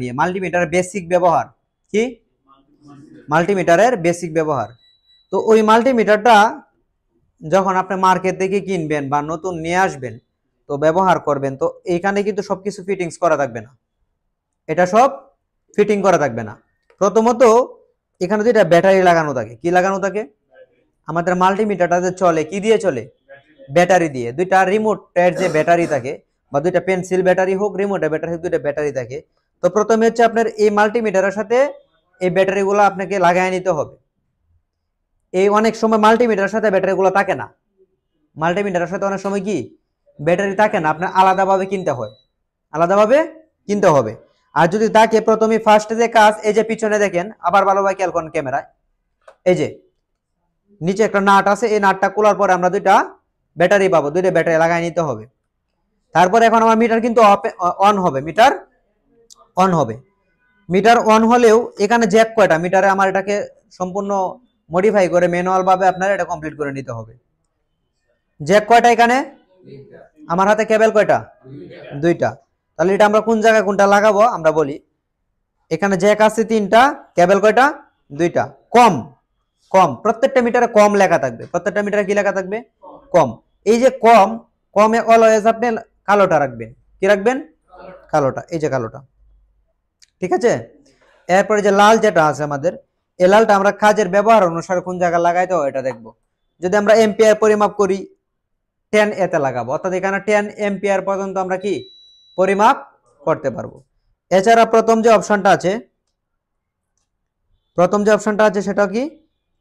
নিয়ে মাল্টিমিটারের বেসিক ব্যবহার কি, মাল্টিমিটারের বেসিক ব্যবহার। তো ওই মাল্টিমিটারটা যখন আপনি মার্কেট থেকে কিনবেন বা নতুন নিয়ে আসবেন তো ব্যবহার করবেন, তো এইখানে কিন্তু সবকিছু ফিটিংস করা থাকবে না, এটা সব ফিটিং করা থাকবে না। প্রথমত এখানে যেটা ব্যাটারি লাগানো থাকে, কি লাগানো থাকে, আমাদের মাল্টিমিটারটা যে চলে কি দিয়ে চলে, ব্যাটারি দিয়ে। দুইটা রিমোটের যে ব্যাটারি থাকে বা দুইটা পেন্সিল ব্যাটারি হোক রিমোটের ব্যাটারি হোক, দুইটা ব্যাটারি থাকে। তো প্রথমে হচ্ছে আপনার এই মাল্টিমিটারের সাথে এই ব্যাটারিগুলো আপনাকে লাগাই নিতে হবে। এই অনেক সময় মাল্টিমিটারের সাথে ব্যাটারিগুলো থাকে না, মাল্টিমিটারের সাথে অনেক সময় কি ব্যাটারি থাকে না, আপনার আলাদাভাবে কিনতে হয়, আলাদাভাবে কিনতে হবে। আর যদি থাকে প্রথমে ফার্স্ট যে কাজ, এই যে পিছনে দেখেন, আবার ভালোভাবে খেয়াল করেন ক্যামেরায়, এই যে নিচে একটা নাট আছে, এই নাটটা খোলার পরে আমরা দুইটা ব্যাটারি পাবো, দুইটা ব্যাটারি লাগাই নিতে হবে। তারপরে এখন আমার মিটার কিন্তু অন হবে, মিটার অন হবে। মিটার অন হলেও এখানে জ্যাক কয়টা মিটারে, আমার এটাকে সম্পূর্ণ মডিফাই করে ম্যানুয়াল ভাবে আপনারা এটা কমপ্লিট করে নিতে হবে। জ্যাক কয়টা এখানে, আমার হাতে কেবল কয়টা, দুইটা। তাহলে এটা আমরা কোন জায়গায় কোনটা লাগাবো আমরা বলি। এখানে জ্যাক আছে তিনটা, কেবল কয়টা, দুইটা। কম কম প্রত্যেকটা মিটারে কম লেখা থাকবে, প্রত্যেকটা মিটারে কি লেখা থাকবে, কম। এই যে কম, কমে অলওয়েজ আপনি কালোটা রাখবেন, কি রাখবেন, কালোটা, এই যে কালোটা, ঠিক আছে। এরপরে যে লাল যেটা আছে আমাদের, এই লালটা আমরা কাজের ব্যবহার অনুসারে কোন জায়গায় লাগাইতে হয় এটা দেখবো। যদি আমরা এম্পিয়ার পরিমাপ করি 10 এতে লাগাবো, অর্থাৎ এখানে 10 এম্পিয়ার পর্যন্ত আমরা কি পরিমাপ করতে পারবো। এছাড়া প্রথম যে অপশনটা আছে, সেটা কি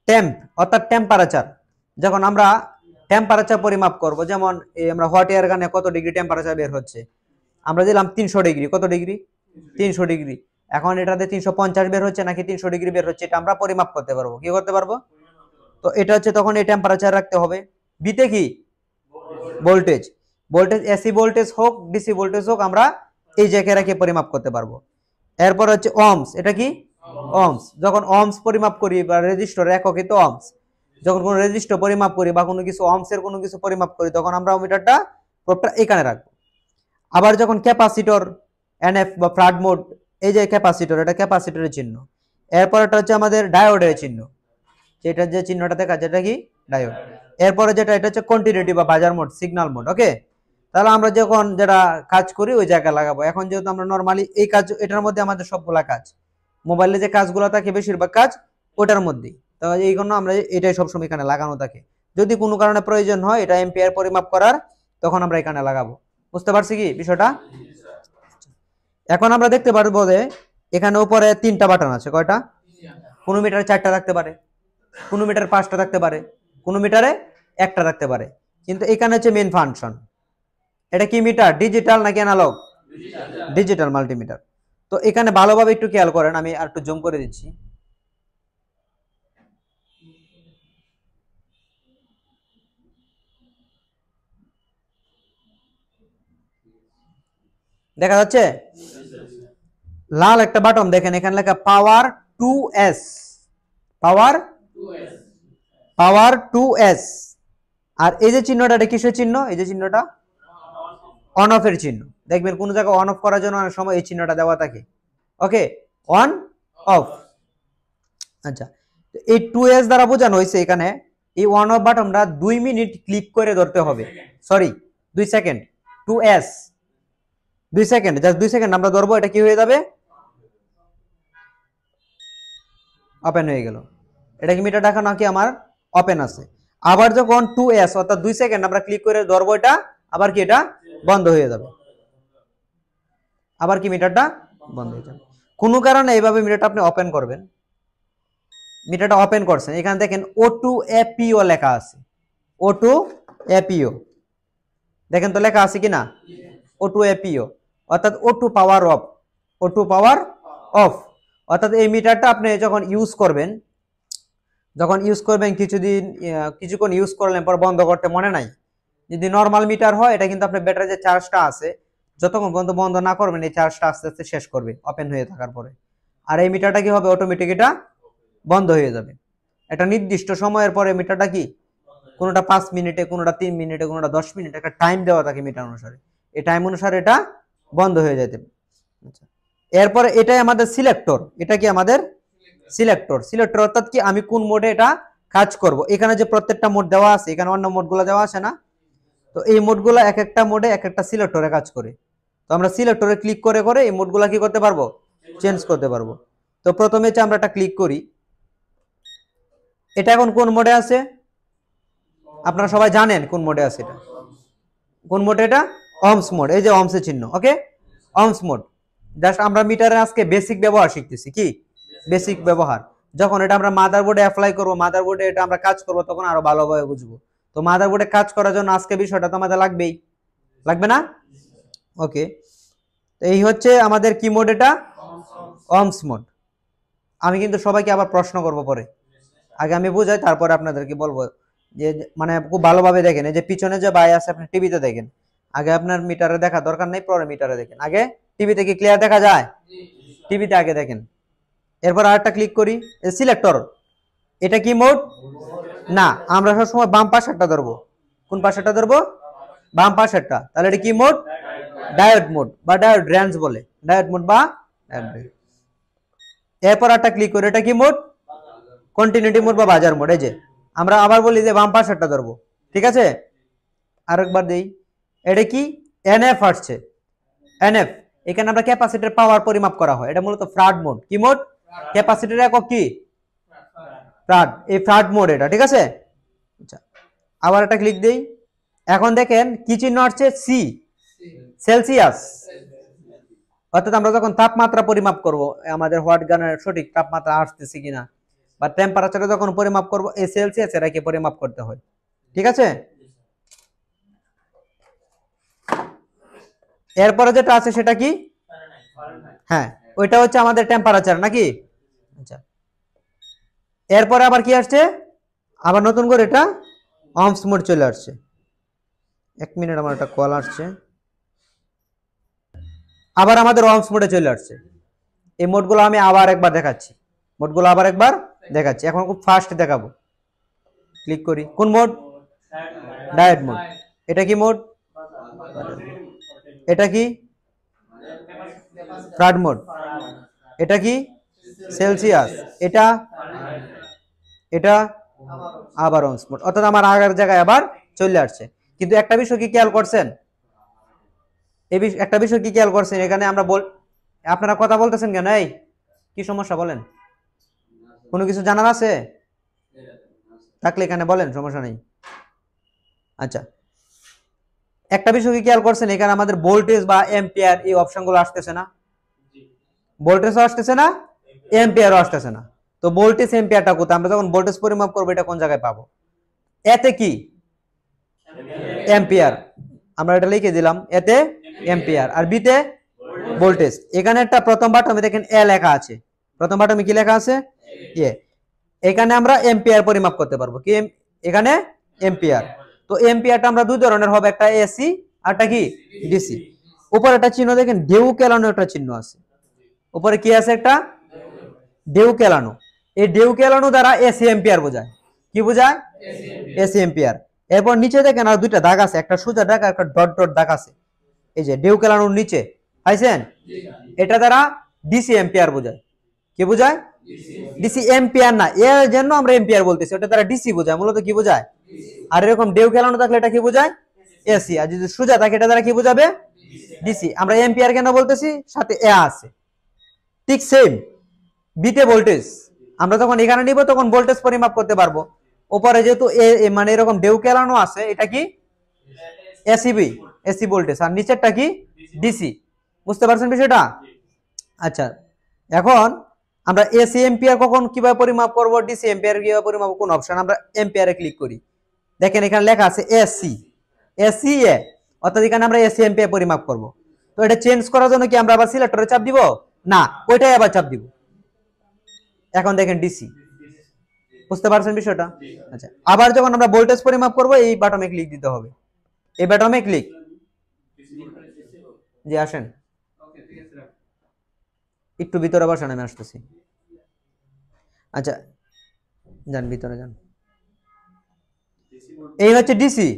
টেম্প, অর্থাৎ টেম্পারেচার। যখন আমরা টেম্পারেচার পরিমাপ করব, যেমন এই আমরা হট এয়ার গানে কত ডিগ্রি টেম্পারেচার বের হচ্ছে, আমরা দিলাম 300 ডিগ্রি, কত ডিগ্রি, 300 ডিগ্রি। এখন এটাতে 350 বের হচ্ছে নাকি 300 ডিগ্রি বের হচ্ছে, এটা আমরা পরিমাপ করতে পারবো, কি করতে পারবো। তো এটা হচ্ছে তখন এই টেম্পারেচার রাখতে হবে। বিতে কি ভোল্টেজ, ভোল্টেজ এসি ভোল্টেজ হোক ডিসি ভোল্টেজ হোক, আমরা এই জায়গায় রেখে পরিমাপ করতে পারবো। এরপর হচ্ছে ohms, এটা কি ohms, যখন ohms পরিমাপ করি বা রেজিস্টর এককে তো ohms, যখন কোনো রেজিস্টর পরিমাপ করি বা কোনো কিছু ohms এর কোনো কিছু পরিমাপ করি তখন আমরা মিটারটা প্রপটা এখানে রাখবো। আবার যখন ক্যাপাসিটর এনএফ বা ফ্লাড মোড, এই যে ক্যাপাসিটর, এটা ক্যাপাসিটরের চিহ্ন। এরপর এটা হচ্ছে আমাদের ডায়োডের চিহ্ন, যেটা যে চিহ্নটা দেখা যেটা কি ডায়োড। এরপরে যেটা এটা হচ্ছে কন্টিনিউটি বা বাজার মোড, সিগন্যাল মোড, ওকে। তাহলে আমরা যখন যেটা কাজ করি ওই জায়গায় লাগাবো। এখন যেহেতু আমরা নরমালি এই কাজ, এটার মধ্যে আমাদের সবগুলা কাজ, মোবাইলে যে কাজগুলো থাকে বেশিরভাগ কাজ ওটার মধ্যেই, তো এই জন্য আমরা এটাই সবসময় এখানে লাগানো থাকে। যদি কোনো কারণে প্রয়োজন হয় এটা এম্পিয়ার পরিমাপ করার, তখন আমরা এখানে লাগাবো। বুঝতে পারছি কি বিষয়টা। এখন আমরা দেখতে পারবো যে এখানে উপরে 3টা বাটন আছে, কয়টা, কোনো মিটারে 4টা থাকতে পারে, কোনো মিটারে 5টা থাকতে পারে, কোনো মিটারে 1টা থাকতে পারে। কিন্তু এখানে হচ্ছে মেইন ফাংশন, এটা কি মিটার, ডিজিটাল নাকি অ্যানালগ, ডিজিটাল মাল্টিমিটার। তো এখানে ভালোভাবে একটু খেয়াল করেন, আমি আর একটু জুম করে দিচ্ছি। দেখা যাচ্ছে লাল একটা বাটন, দেখেন এখানে লেখা পাওয়ার 2s, পাওয়ার 2s। আর এই যে চিহ্নটা, এটা কিসের চিহ্ন, এই যে চিহ্নটা অন অফ এর চিহ্ন। দেখবেন কোন জায়গায় অন অফ করার জন্য অনেক সময় এই চিহ্নটা দেওয়া থাকে, ওকে, অন অফ। আচ্ছা, এই 2s দ্বারা বোঝানো হয়েছে এখানে এই অন অফ বাটনটা 2 মিনিট ক্লিক করে ধরতে হবে, sorry 2 second, 2s 2 second, just 2 second আমরা ধরবো, এটা কি হয়ে যাবে, ওপেন হয়ে গেল। এটা কি মিটার দেখানো কি আমার ওপেন আছে। আবার যখন 2s অর্থাৎ 2 সেকেন্ড আমরা ক্লিক করে ধরবো, এটা আবার কি এটা বন্ধ হয়ে যাবে, আবার কি মিটারটা বন্ধ হয়ে যাবে। কোনো কারণে এইভাবে মিটারটা আপনি ওপেন করবেন, মিটারটা ওপেন করছেন, এখানে দেখেন O2 APO লেখা আছে, O2 APO দেখেন তো লেখা আছে কিনা, O2 APO অর্থাৎ O2 power of, O2 power of. অর্থাৎ এই মিটারটা আপনি যখন ইউজ করবেন, কিছুক্ষণ ইউজ করলেন পর বন্ধ করতে মনে নাই, যদি নরমাল মিটার হয় এটা কিন্তু আপনার ব্যাটারি যে চার্জটা আছে যতক্ষণ পর্যন্ত বন্ধ না করবেন এই চার্জটা আস্তে আস্তে শেষ করবে ওপেন হয়ে থাকার পরে। আর এই মিটারটা কি হবে, অটোমেটিক এটা বন্ধ হয়ে যাবে। একটা নির্দিষ্ট সময়ের পরে মিটারটা কি, কোনোটা 5 মিনিটে, কোনোটা 3 মিনিটে, কোনোটা 10 মিনিট, একটা টাইম দেওয়া থাকে মিটার অনুসারে, এই টাইম অনুসারে এটা বন্ধ হয়ে যেতে। আচ্ছা, এরপরে এটাই আমাদের সিলেক্টর, এটা কি আমাদের সিলেক্টর। সিলেক্টর অর্থাৎ কি আমি কোন মোডে এটা কাজ করব। এখানে যে প্রত্যেকটা মোড দেওয়া আছে, এখানে অন্য মোডগুলো দেওয়া আছে না, তো এই মোডগুলো এক একটা মোডে এক একটা সিলেক্টরে কাজ করে। তো আমরা সিলেক্টরে ক্লিক করে করে এই মোডগুলো কি করতে পারবো, চেঞ্জ করতে পারবো। তো প্রথমে যে আমরা এটা ক্লিক করি, এটা এখন কোন মোডে আছে আপনারা সবাই জানেন কোন মোডে আছে, এটা কোন মোডে, এটা অহমস মোড, এই যে অহমসের চিহ্ন, ওকে অহমস মোড। জাস্ট আমরা মিটারে আজকে বেসিক ব্যবহার শিখতেছি, কি বেসিক ব্যবহার। যখন এটা আমরা মাদারবোর্ডে অ্যাপ্লাই করব, মাদারবোর্ডে এটা আমরা কাজ করব, তখন আরো ভালোভাবে বুঝবো। তো মাদারবোর্ডে কাজ করার জন্য আজকে বিষয়টা তো আমাদের লাগবেই, লাগবে না? ওকে, তো এই হচ্ছে আমাদের কি মোড, এটা অহমস মোড। আমি কিন্তু সবাইকে আবার প্রশ্ন করব পরে, আগে আমি বুঝাই তারপরে আপনাদেরকে বলবো। যে মানে খুব ভালোভাবে দেখেন, এই যে পিছনে যে বাই আছে আপনি টিভিতে দেখেন, আগে আপনার মিটারে দেখা দরকার নেই, পরে মিটারে দেখেন। আগে টিভিতে কি ক্লিয়ার দেখা যায়? টিভিতে আগে দেখেন। এরপর আরেকটা ক্লিক করি, সিলেক্টর, এটা কি মোড না, আমরা সবসময় বাম পাশেরটা ধরবো। কোন পাশেরটা ধরবো? বাম পাশেরটা। তাহলে এটা কি মোড? ডায়োড মোড বা ডায়োড রেঞ্জ বলে, ডায়োড মোড বা ডায়োড। এরপর একটা ক্লিক করি, এটা কি মোড? কন্টিনিউটি মোড বা বাজার মোড। এই যে আমরা আবার বলি যে বাম পাশেরটা ধরবো, ঠিক আছে? আরেকবার দেই, এটা কি এনএফ আসছে, এনএফ। এখানে আমরা ক্যাপাসিটর পাওয়ার পরিমাপ করা হয়, এটা মূলত ফ্রাড মোড। কি মোড? ক্যাপাসিটর একক কি ফ্রাড, এই ফ্রাড মোড এটা, ঠিক আছে? আচ্ছা, আবার একটা ক্লিক দেই। এখন দেখেন কি চিহ্ন আসছে, সি, সেলসিয়াস। অর্থাৎ আমরা যখন তাপমাত্রা পরিমাপ করব, আমাদের হোয়াট গানের সঠিক তাপমাত্রা আসতেছে কিনা, বা টেম্পারেচারে যখন পরিমাপ করব, এই সেলসিয়াস এটাকে পরিমাপ করতে হয়, ঠিক আছে? এরপরে যেটা আছে সেটা কি? হ্যাঁ, ওইটা হচ্ছে আমাদের টেম্পারেচার নাকি? আচ্ছা, এরপরে আবার কি আসছে, আবার নতুন করে এটা অহমস মোড চলে আসছে। এক মিনিট, আমার একটা কল আসছে। আবার আমাদের অহমস মোডে চলে আসছে। এই মোডগুলো আমি আবার একবার দেখাচ্ছি, মোডগুলো আবার একবার দেখাচ্ছি, এখন খুব ফাস্ট দেখাবো। ক্লিক করি, কোন মোড? Diode mode. এটা কি মোড? এটা কি ফ্রাড মোড। এটা কি সেলসিয়াস। এটা এটা আবার অহমস মোড, অর্থাৎ আমার আগের জায়গায় আবার চলে আসছে। কিন্তু একটা বিষয় কি খেয়াল করছেন, একটা বিষয় কি খেয়াল করছেন, এখানে আমরা আপনারা কথা বলতেছেন কেন? এই কি সমস্যা বলেন? কোনো কিছু জানার আছে থাকলে এখানে বলেন, সমস্যা নেই। আচ্ছা, একটা বিষয় কি খেয়াল করছেন, এখানে আমাদের ভোল্টেজ বা এম্পিয়ার এই অপশনগুলো আসতেছে না? ভোল্টেজও আসতেছে না, এম্পিয়ারও আসতেছে না। তো ভোল্টেজ এম্পিয়ারটা কোথায়? আমরা যখন ভোল্টেজ পরিমাপ করবো, এটা কোন জায়গায় পাবো? এতে কি এম্পিয়ার, আমরা এটা লিখে দিলাম, এতে এম্পিয়ার, আর বিতে ভোল্টেজ। এখানে একটা প্রথম বাটনে দেখেন এ লেখা আছে, প্রথম বাটনে কি লেখা আছে? এ। এখানে আমরা এম্পিয়ার পরিমাপ করতে পারবো, কি এখানে এম্পিয়ার। তো এম্পিয়ারটা আমরা দুই ধরনের হবে, একটা এসি আর একটা কি ডিসি। উপরে একটা চিহ্ন দেখেন, ঢেউ কেলানো একটা চিহ্ন আছে, উপরে কি আছে? একটা ঢেউ কেলানো। এই ঢেউ কেলানো দ্বারা এসি এম্পিয়ার বোঝায়। কি বোঝায়? AC ampere. এরপর নিচে দেখেন আর দুইটা দাগ আছে, একটা সোজা দাগ আর একটা ডট ডট দাগ আছে, এই যে ঢেউ কেলানোর নিচে, পাইছেন? এটা দ্বারা ডিসি এম্পিয়ার বোঝায়। কি বোঝায়? ডিসি এম্পিয়ার না, এর জন্য আমরা এম্পিয়ার বলতেছি, ওটা দ্বারা ডিসি বোঝায়, মূলত কি বোঝায়? আর এরকম ঢেউ খেলানো থাকলে এটা কি বোঝায়? এসি। আর যদি সোজা থাকে এটা দ্বারা কি বোঝাবে? ডিসি। আমরা এম্পিয়ার কেন বলতেছি? সাথে এ আছে, ঠিক সেম। বিতে ভোল্টেজ, আমরা যখন এখানে নিব তখন ভোল্টেজ পরিমাপ করতে পারবো। উপরে যেহেতু মানে এরকম ঢেউ খেলানো আছে, এটা কি এসিবি, এসি ভোল্টেজ, আর নিচেরটা কি ডিসি। বুঝতে পারছেন বিষয়টা? আচ্ছা, এখন আমরা এসি এম্পিয়ার কখন কিভাবে পরিমাপ করব, ডিসি এম্পিয়ার কিভাবে পরিমাপ, কোন অপশন? আমরা এম্পিয়ারে ক্লিক করি, দেখেন এখানে লেখা আছে এসি, এসি এ, অর্থাৎ এখানে আমরা এসি এম্পিয়ার পরিমাপ করব। তো এটা চেঞ্জ করার জন্য কি আমরা আবার সিলেক্টরে চাপ দিব? না, ওইটাই আবার চাপ দিব। এখন দেখেন ডিসি। বুঝতে পারছেন বিষয়টা? আচ্ছা, আবার যখন আমরা ভোল্টেজ পরিমাপ করব, এই বাটনে ক্লিক দিতে হবে, এই বাটনে ক্লিক। জি আসেন, একটু ভিতরে বসেন, আমি আসতেছি। আচ্ছা, যান ভিতরে যান। এই হচ্ছে ডিসি,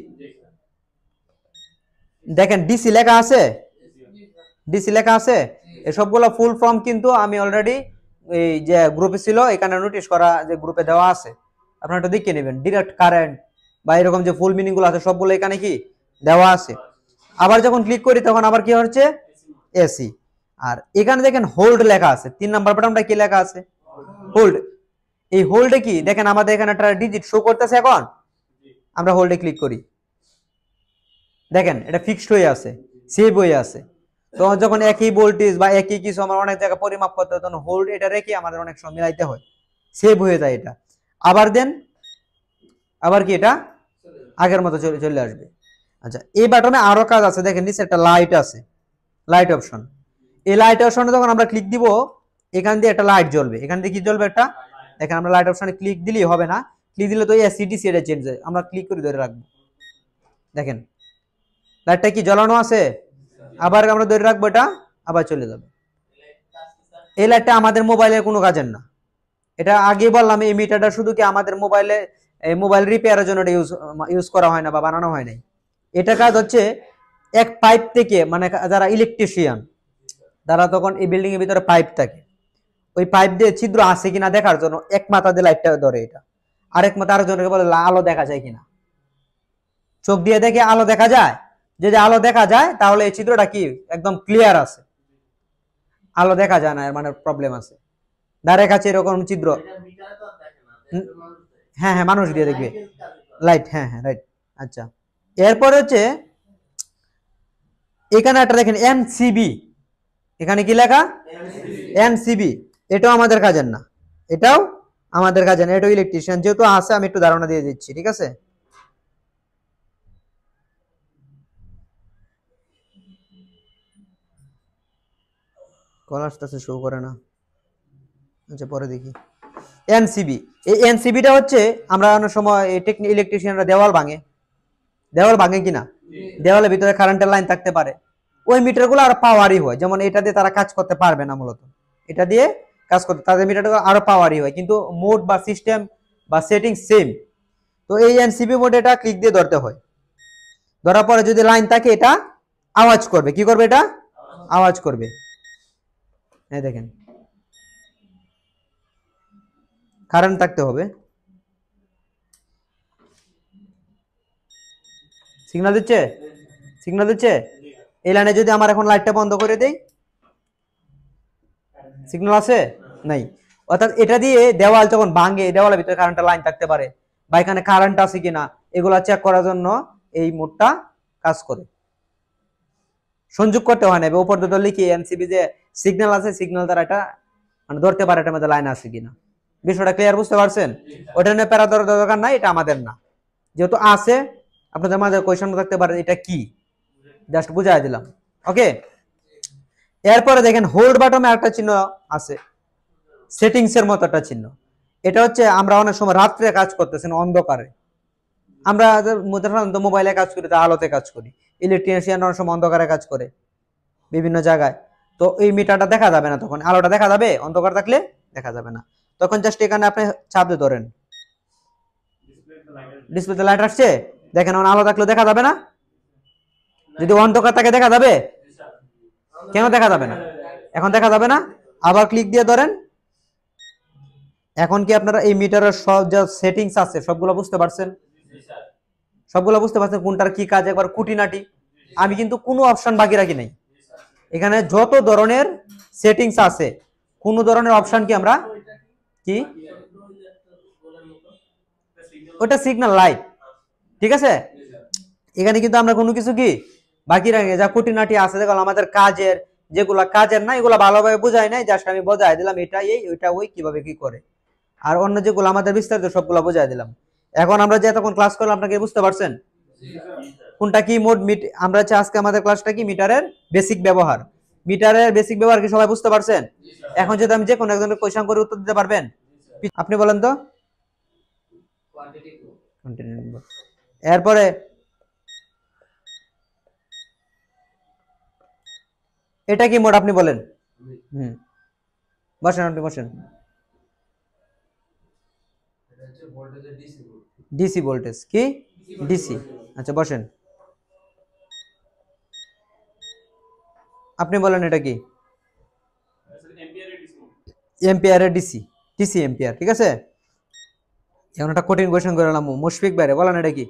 দেখেন ডিসি লেখা আছে, ডিসি লেখা আছে। এই সবগুলো ফুল ফর্ম কিন্তু আমি অলরেডি এই যে গ্রুপে ছিল এখানে নোটিশ করা যে গ্রুপে দেওয়া আছে, আপনারা একটু দেখে নেবেন। ডিরেক্ট কারেন্ট বা এরকম যে ফুল মিনিং গুলো আছে সবগুলো এখানে কি দেওয়া আছে। আবার যখন ক্লিক করি তখন আবার কি হচ্ছে এসি। আর এখানে দেখেন হোল্ড লেখা আছে, 3 নাম্বার বাটনটা কি লেখা আছে হোল্ড। এই হোল্ডে কি দেখেন আমাদের এখানে একটা ডিজিট শো করতেছে। এখন আমরা হোল্ডে ক্লিক করি, দেখেন এটা ফিক্সড হয়ে আছে, সেভ হয়ে আছে। তো যখন একই ভোল্টেজ বা একই কিছু আমার অনেক জায়গায় পরিমাপ করতে হয় তখন হোল্ড এটা রেখে আমাদের অনেক সময় মিলাইতে হয়, সেভ হয়ে যায় এটা। আবার দেন আবার কি এটা আগের মতো চলে আসবে। আচ্ছা এই বাটনে আরো কাজ আছে, দেখেন নিচে একটা লাইট আছে, লাইট অপশন। এই লাইট অপশনে যখন আমরা ক্লিক দিব এখান দিয়ে একটা লাইট জ্বলবে, এখান দিয়ে কি জ্বলবে একটা, দেখেন আমরা লাইট অপশনে ক্লিক দিলেই হবে না, ক্লিক দিলে তো এসিডিসি এটা চেঞ্জ হয়। আমরা ক্লিক করে ধরে রাখবো, দেখেন লাইটটা কি জ্বলানো আছে, আবার আমরা ধরে রাখবো এটা আবার চলে যাবে। এই লাইটটা আমাদের মোবাইলের কোনো কাজের না, এটা আগে বললাম এই মিটারটা শুধু কি আমাদের মোবাইলে মোবাইল রিপেয়ারের জন্য এটা ইউজ করা হয় না বা বানানো হয় নাই। এটা কাজ হচ্ছে এক পাইপ থেকে, মানে যারা ইলেকট্রিশিয়ান তারা তখন এই বিল্ডিং এর ভিতরে পাইপ থাকে, ওই পাইপ দিয়ে ছিদ্র আছে কিনা দেখার জন্য এক মাথা দিয়ে লাইটটা ধরে, এটা আরেক মাথা আরেকজনকে বলে আলো দেখা যায় কিনা, চোখ দিয়ে দেখে আলো দেখা যায়, যদি আলো দেখা যায় তাহলে এই ছিদ্রটা কি একদম ক্লিয়ার আছে, আলো দেখা যায় না এর মানে প্রবলেম আছে। ধারে কাছে এরকম ছিদ্র, হ্যাঁ হ্যাঁ মানুষ দিয়ে দেখবে লাইট, হ্যাঁ হ্যাঁ রাইট। আচ্ছা এরপর হচ্ছে এখানে একটা দেখেন এমসিবি, এখানে কি লেখা এমসিবি, এটাও আমাদের কাজের না, এটাও আমাদের কাজের না, এটাও ইলেকট্রিশিয়ান যেহেতু আছে আমি একটু ধারণা দিয়ে দিচ্ছি, ঠিক আছে। কল আসতেছে শো করে না, আচ্ছা পরে দেখি। এনসিবি, এই এনসিবিটা হচ্ছে আমরা অনেক সময় ইলেকট্রিশিয়ানরা দেওয়াল ভাঙে কিনা, দেওয়ালের ভিতরে কারেন্টের লাইন থাকতে পারে, ওই মিটারগুলো আরো পাওয়ারই হয়, যেমন এটা দিয়ে তারা কাজ করতে পারবে না, মূলত এটা দিয়ে কাজ করতে তাদের মিটারগুলো আরো পাওয়ারই হয়, কিন্তু মোড বা সিস্টেম বা সেটিং সেম। তো এই এনসিবি মোড এটা ক্লিক দিয়ে ধরতে হয়, ধরার পরে যদি লাইন থাকে এটা আওয়াজ করবে, কি করবে এটা আওয়াজ করবে, এই দেখেন কারেন্ট থাকতে হবে, সিগন্যাল দিচ্ছে, সিগন্যাল দিচ্ছে। এই লাইনে যদি আমার এখন লাইটটা বন্ধ করে দেই, সিগন্যাল আছে নাই, অর্থাৎ এটা দিয়ে দেওয়াল যখন ভাঙে দেওয়ালের ভিতরে কারেন্টের লাইন থাকতে পারে বা এখানে কারেন্ট আছে কিনা এগুলা চেক করার জন্য এই মোডটা কাজ করে। সংযোগ করতে হয় না, উপর দিয়ে ধরলে কি এনসিবি যে সিগন্যাল আছে সিগন্যাল দ্বারা এটা মানে ধরতে পারে এটার মধ্যে লাইন আছে কিনা। বিষয়টা ক্লিয়ার বুঝতে পারছেন? ওটা নিয়ে প্যারা ধরার দরকার নাই, এটা আমাদের না, যেহেতু আছে আপনাদের মাঝে কোয়েশ্চন থাকতে পারে এটা কি, জাস্ট বুঝাই দিলাম। ওকে, এরপরে দেখেন হোল্ড বাটনে একটা চিহ্ন আছে, সেটিংস এর মতো একটা চিহ্ন। এটা হচ্ছে আমরা অনেক সময় রাত্রে কাজ করতেছেন অন্ধকারে, আমরা সাধারণত মোবাইলে কাজ করি তা আলোতে কাজ করি, ইলেকট্রিশিয়ান অনেক সময় অন্ধকারে কাজ করে বিভিন্ন জায়গায়, তো এই মিটারটা দেখা যাবে না, তখন আলোটা দেখা যাবে, অন্ধকার থাকলে দেখা যাবে না। তখন জাস্ট এখানে আপনি চাপ দিয়ে ধরেন, ডিসপ্লেতে লাইট আসছে, দেখেন আলো থাকলে দেখা যাবে না, যদি অন্ধকার থাকে দেখা যাবে, কেন দেখা যাবে না, এখন দেখা যাবে না। আবার ক্লিক দিয়ে ধরেন, এখন কি আপনারা এই মিটারের সব যা সেটিংস আছে সবগুলো বুঝতে পারছেন? সবগুলো বুঝতে পারছেন কোনটার কি কাজ, একবার খুঁটিনাটি। আমি কিন্তু কোনো অপশন বাকি রাখি নাই, এখানে যত ধরনের সেটিংস আছে কোন ধরনের অপশন কি আমরা কি, ওটা সিগন্যাল লাইট, ঠিক আছে। এখানে কিন্তু আমরা কোনো কিছু কি বাকি রাখি, যা খুঁটিনাটি আছে যেগুলো আমাদের কাজের, যেগুলা কাজের না এগুলো ভালোভাবে বোঝাই নাই, জাস্ট আমি বোঝাই দিলাম এটা এই ওইটা ওই কিভাবে কি করে, আর অন্য যেগুলো আমাদের বিস্তারিত সবগুলো বোঝাই দিলাম। এখন আমরা যে এতক্ষণ ক্লাস করলাম আপনাকে বুঝতে পারছেন কোনটা কি মোড, আমরা আজকে আমাদের ক্লাসটা কি মিটারের বেসিক ব্যবহার, মিটারের বেসিক ব্যবহার কি সবাই বুঝতে পারছেন? এখন যদি আমি যে কোনো একজনের কোয়েশ্চন করে উত্তর দিতে পারবেন, আপনি বলেন তো। এরপরে এটা কি মোড আপনি বলেন, বসেন আপনি বসেন। ডিসি ভোল্টেজ কি, ডিসি, আচ্ছা বসেন আপনি বলেন এটা কি। এম্পিয়ারের ডিসি, ডিসি এম্পিয়ার, ঠিক আছে। এখন একটা কঠিন কোয়েশ্চেন করে নিলাম, মুশফিক ভাই বলেন এটা কি?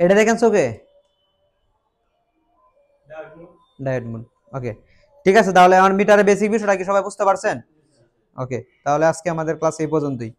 এটা দেখেন চোখে, ডায়োড মুন। ওকে, ঠিক আছে, তাহলে এখন মিটারের বেসিক বিষয়টা কি সবাই বুঝতে পারছেন? ওকে, তাহলে আজকে আমাদের ক্লাস এই পর্যন্তই।